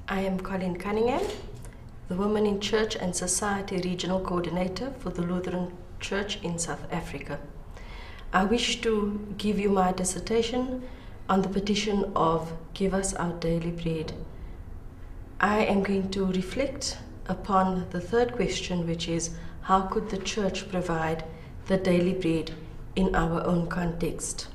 I am Colleen Cunningham, the Women in Church and Society Regional Coordinator for the Lutheran Church in South Africa. I wish to give you my dissertation on the petition of Give Us Our Daily Bread. I am going to reflect upon the third question, which is, how could the church provide the daily bread in our own context?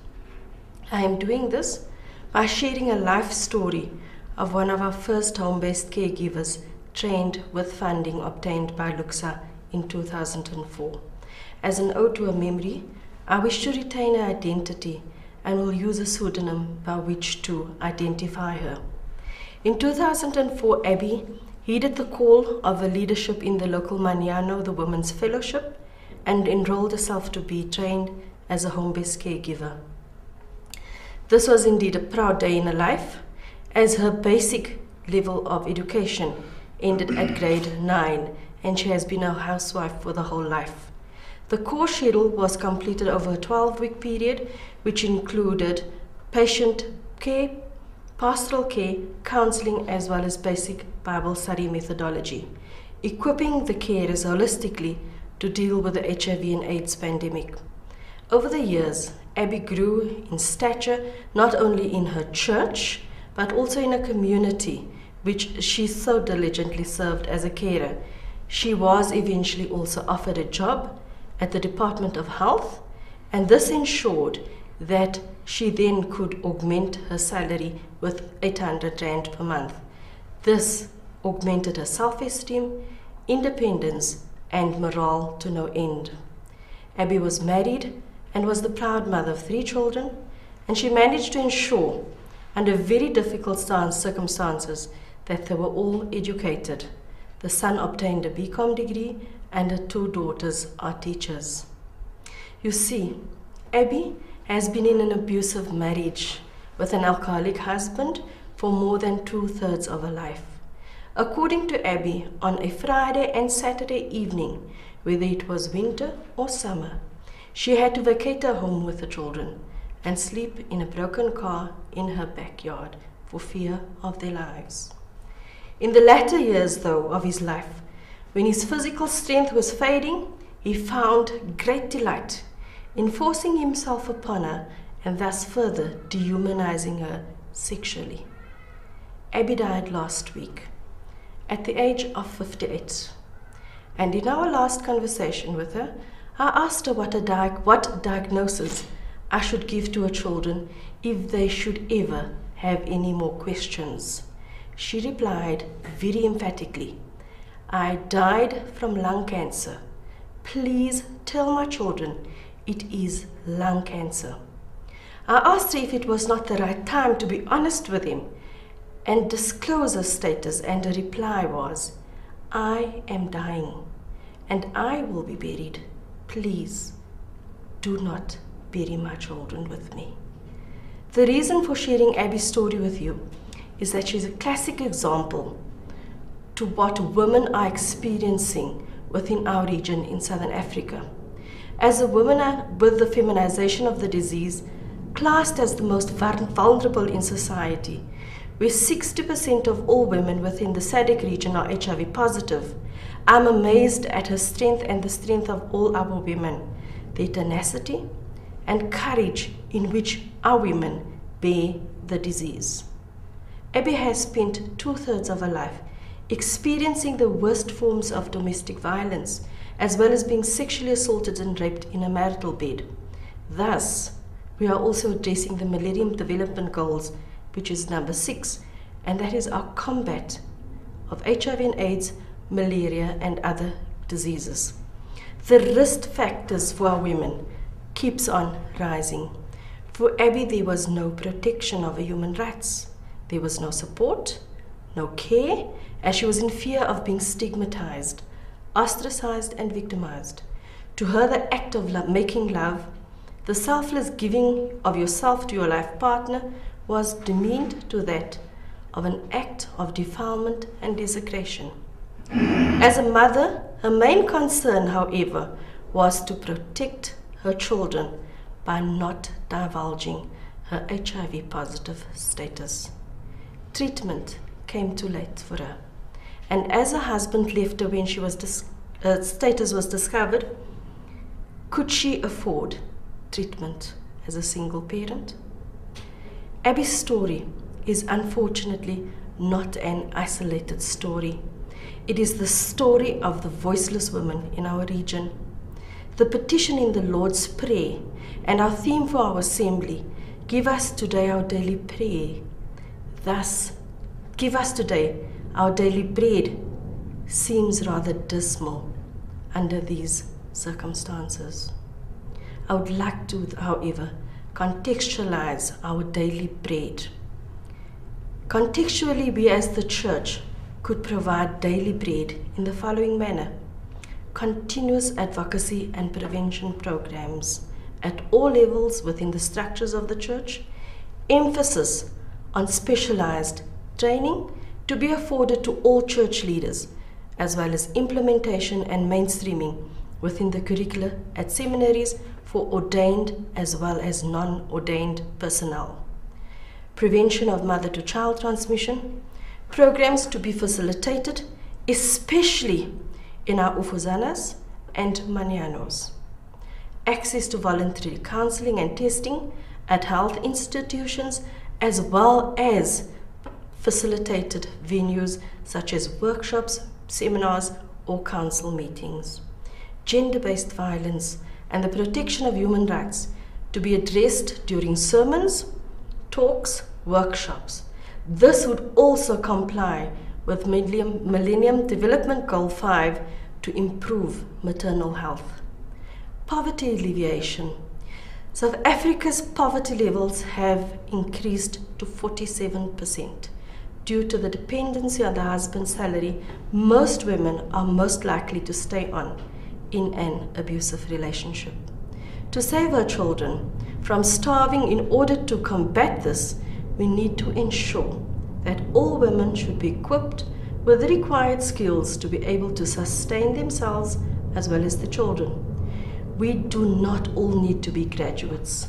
I am doing this by sharing a life story of one of our first home-based caregivers trained with funding obtained by Luxa in 2004. As an ode to her memory, I wish to retain her identity and will use a pseudonym by which to identify her. In 2004, Abby heeded the call of her leadership in the local Maniano, the Women's Fellowship, and enrolled herself to be trained as a home-based caregiver. This was indeed a proud day in her life, as her basic level of education ended at grade 9, and she has been a housewife for the whole life. The course schedule was completed over a 12-week period, which included patient care, pastoral care, counseling, as well as basic Bible study methodology, equipping the carers holistically to deal with the HIV and AIDS pandemic. Over the years, Abby grew in stature not only in her church, but also in a community which she so diligently served as a carer. She was eventually also offered a job at the Department of Health, and this ensured that she then could augment her salary with 800 Rand per month. This augmented her self-esteem, independence, and morale to no end. Abby was married and was the proud mother of 3 children, and she managed to ensure, under very difficult circumstances, that they were all educated. The son obtained a BCom degree, and her 2 daughters are teachers. You see, Abby has been in an abusive marriage with an alcoholic husband for more than 2/3 of her life. According to Abby, on a Friday and Saturday evening, whether it was winter or summer, she had to vacate her home with the children and sleep in a broken car in her backyard for fear of their lives. In the latter years, though, of his life, when his physical strength was fading, he found great delight in forcing himself upon her and thus further dehumanizing her sexually. Abby died last week at the age of 58. And in our last conversation with her, I asked her what diagnosis I should give to her children if they should ever have any more questions. She replied very emphatically, "I died from lung cancer. Please tell my children it is lung cancer." I asked her if it was not the right time to be honest with him and disclose her status, and her reply was, "I am dying and I will be buried. Please do not bury my children with me." The reason for sharing Abby's story with you is that she's a classic example to what women are experiencing within our region in Southern Africa. As a woman with the feminization of the disease, classed as the most vulnerable in society, where 60% of all women within the SADC region are HIV positive, I'm amazed at her strength and the strength of all our women, their tenacity and courage in which our women bear the disease. Abby has spent 2/3 of her life experiencing the worst forms of domestic violence, as well as being sexually assaulted and raped in a marital bed. Thus, we are also addressing the Millennium Development Goals, which is number 6, and that is our combat of HIV and AIDS, malaria, and other diseases. The risk factors for our women keeps on rising. For Abby, there was no protection of her human rights. There was no support, no care, as she was in fear of being stigmatized, ostracized, and victimized. To her, the act of making love, the selfless giving of yourself to your life partner, was demeaned to that of an act of defilement and desecration. As a mother, her main concern, however, was to protect her children by not divulging her HIV positive status. Treatment came too late for her. And as her husband left her when her status was discovered, could she afford treatment as a single parent? Abby's story is unfortunately not an isolated story. It is the story of the voiceless women in our region. The petition in the Lord's Prayer and our theme for our assembly, give us today our daily prayer. Thus, give us today our daily bread, seems rather dismal under these circumstances. I would like to, however, contextualize our daily bread. Contextually, we as the church could provide daily bread in the following manner: continuous advocacy and prevention programs at all levels within the structures of the church, emphasis on specialized training to be afforded to all church leaders, as well as implementation and mainstreaming within the curricula at seminaries for ordained as well as non-ordained personnel. Prevention of mother-to-child transmission, programs to be facilitated, especially in our ufuzanas and manianos. Access to voluntary counseling and testing at health institutions, as well as facilitated venues such as workshops, seminars, or council meetings. Gender-based violence and the protection of human rights to be addressed during sermons, talks, workshops. This would also comply with Millennium Development Goal 5 to improve maternal health. Poverty alleviation. South Africa's poverty levels have increased to 47%. Due to the dependency on the husband's salary, most women are most likely to stay on in an abusive relationship. To save our children from starving, in order to combat this, we need to ensure that all women should be equipped with the required skills to be able to sustain themselves as well as the children. We do not all need to be graduates.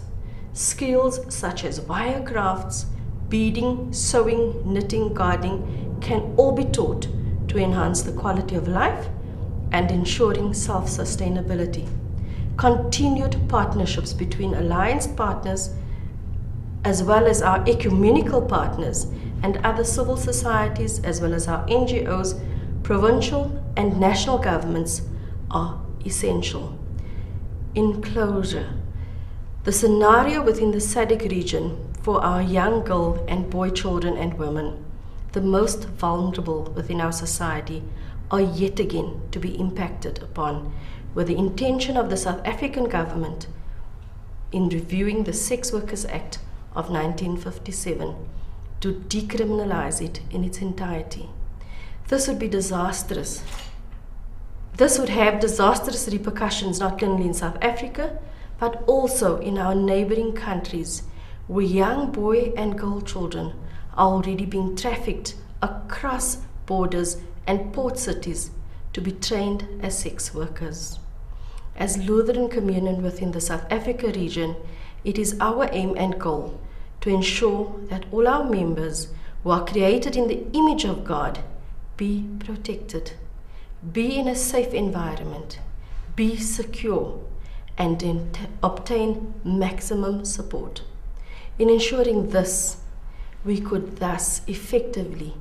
Skills such as wire crafts, beading, sewing, knitting, gardening can all be taught to enhance the quality of life and ensuring self-sustainability. Continued partnerships between alliance partners as well as our ecumenical partners and other civil societies, as well as our NGOs, provincial and national governments, are essential. In closure, the scenario within the SADC region for our young girl and boy children and women, the most vulnerable within our society, are yet again to be impacted upon, with the intention of the South African government in reviewing the Sex Workers Act of 1957 to decriminalize it in its entirety. This would be disastrous. This would have disastrous repercussions not only in South Africa, but also in our neighboring countries, where young boy and girl children are already being trafficked across borders and port cities to be trained as sex workers. As Lutheran Communion within the South Africa region, it is our aim and goal to ensure that all our members who are created in the image of God be protected, be in a safe environment, be secure, and obtain maximum support. In ensuring this, we could thus effectively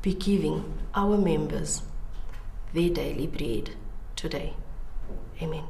be giving our members their daily bread today. Amen.